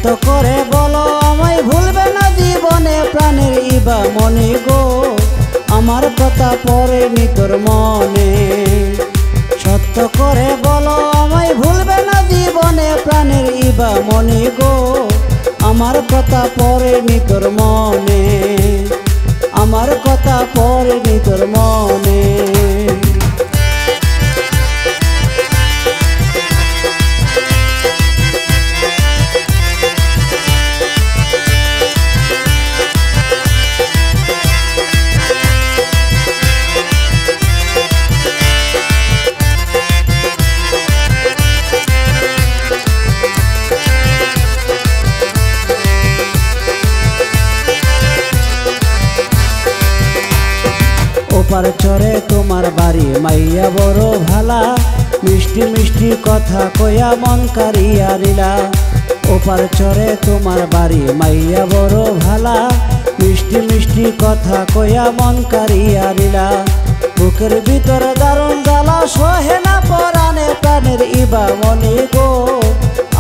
সত্য করে বলো আমায় ভুলবে না জীবনে প্রাণের ইবা মনি গো, আমার কথা পড়েনি তোর মনে। সত্য করে বলো আমায় ভুলবে না জীবনে প্রাণের ইবা মনি গো, আমার কথা পড়েনি তোর মনে, আমার কথা পড়েনি তোর মনে। ওপার চরে তোমার বাড়ি মাইয়া বড় ভালা, মিষ্টি মিষ্টি কথা কয়া মন কারিয়া লীলা। ওপার চরে তোমার বাড়ি মাইয়া বড় ভালা, মিষ্টি মিষ্টি কথা কয়া মন কারিয়া লীলা। বুকের ভিতর দারুণ জ্বালা সহে না পরাণে প্রাণের ইবা মনি গো,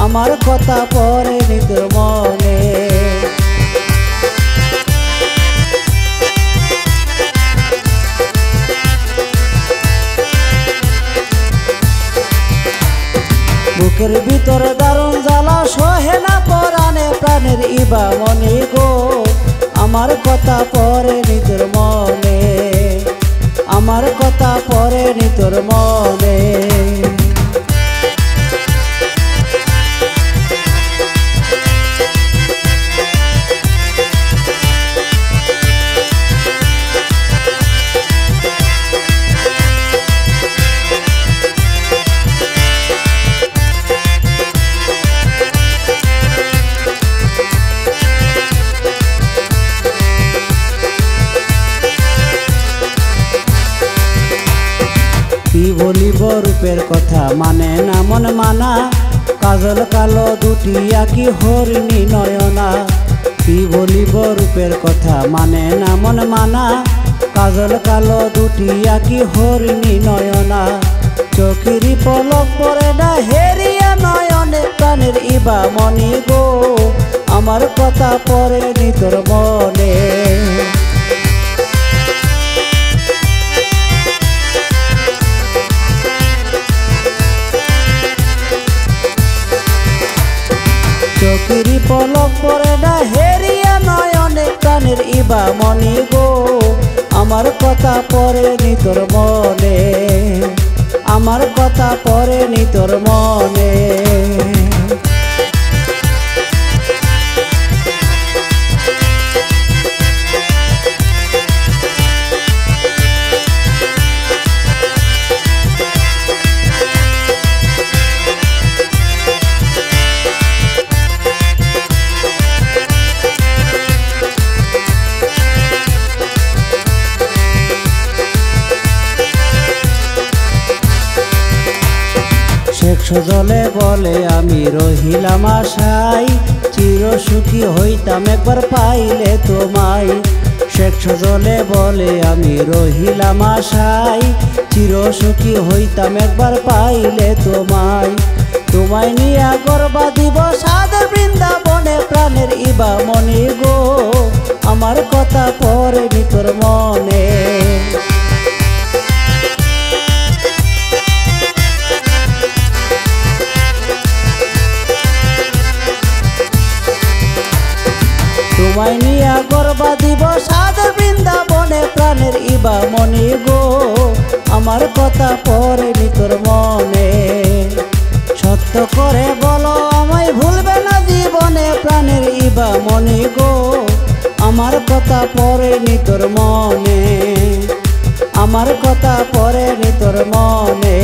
আমার কথা পড়েনি তোর মনে। বুকের ভিতর দারুণ জ্বালা সহে না পরাণে প্রাণের ইবা মনি গো, আমার কথা পড়েনি তোর মনে, আমার কথা পড়েনি তোর মনে। কি বলিব রূপের কথা মানে না মন মানা, কাজল কালো দুটি আঁকি হরিণী নয়না। কি বলিব রূপের কথা মানে না মন মানা, কাজল কালো দুটি আঁকি হরিণী নয়না। চোখেরই পলক পড়ে না হেরিয়া নয়নে প্রাণের ইবা মনি গো, আমার কথা পড়েনি তোর মনে। চোখেরই পলক পড়ে না হেরিয়া নয়নে প্রাণের ইবা মনি গো, আমার কথা পড়েনি তোর মনে, আমার কথা পড়েনি তোর মনে। শেখ সজলে বলে আমি রহিলাম আশায়, চির সুখী হইতাম একবার পাইলে তোমায়। শেখ সজলে বলে আমি রহিলাম আশায়, চির সুখী হইতাম একবার পাইলে তোমায়। তোমায় নিয়া গর্বা দিব সাদের বৃন্দাবনে প্রাণের ইবা মনি গো, আমার কথা পড়েনি তোর মনে। তোমায় নিয়া গর্বা দিব সাদের বৃন্দাবনে প্রাণের ইবা মনি গো, আমার কথা পড়েনি তোর মনে। সত্য করে বলো আমায় ভুলবে না জীবনে প্রাণের ইবা মনি গো, আমার কথা পড়েনি তোর মনে, আমার কথা পড়েনি তোর মনে,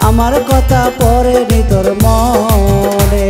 আমার কথা পড়েনি তোর মনে।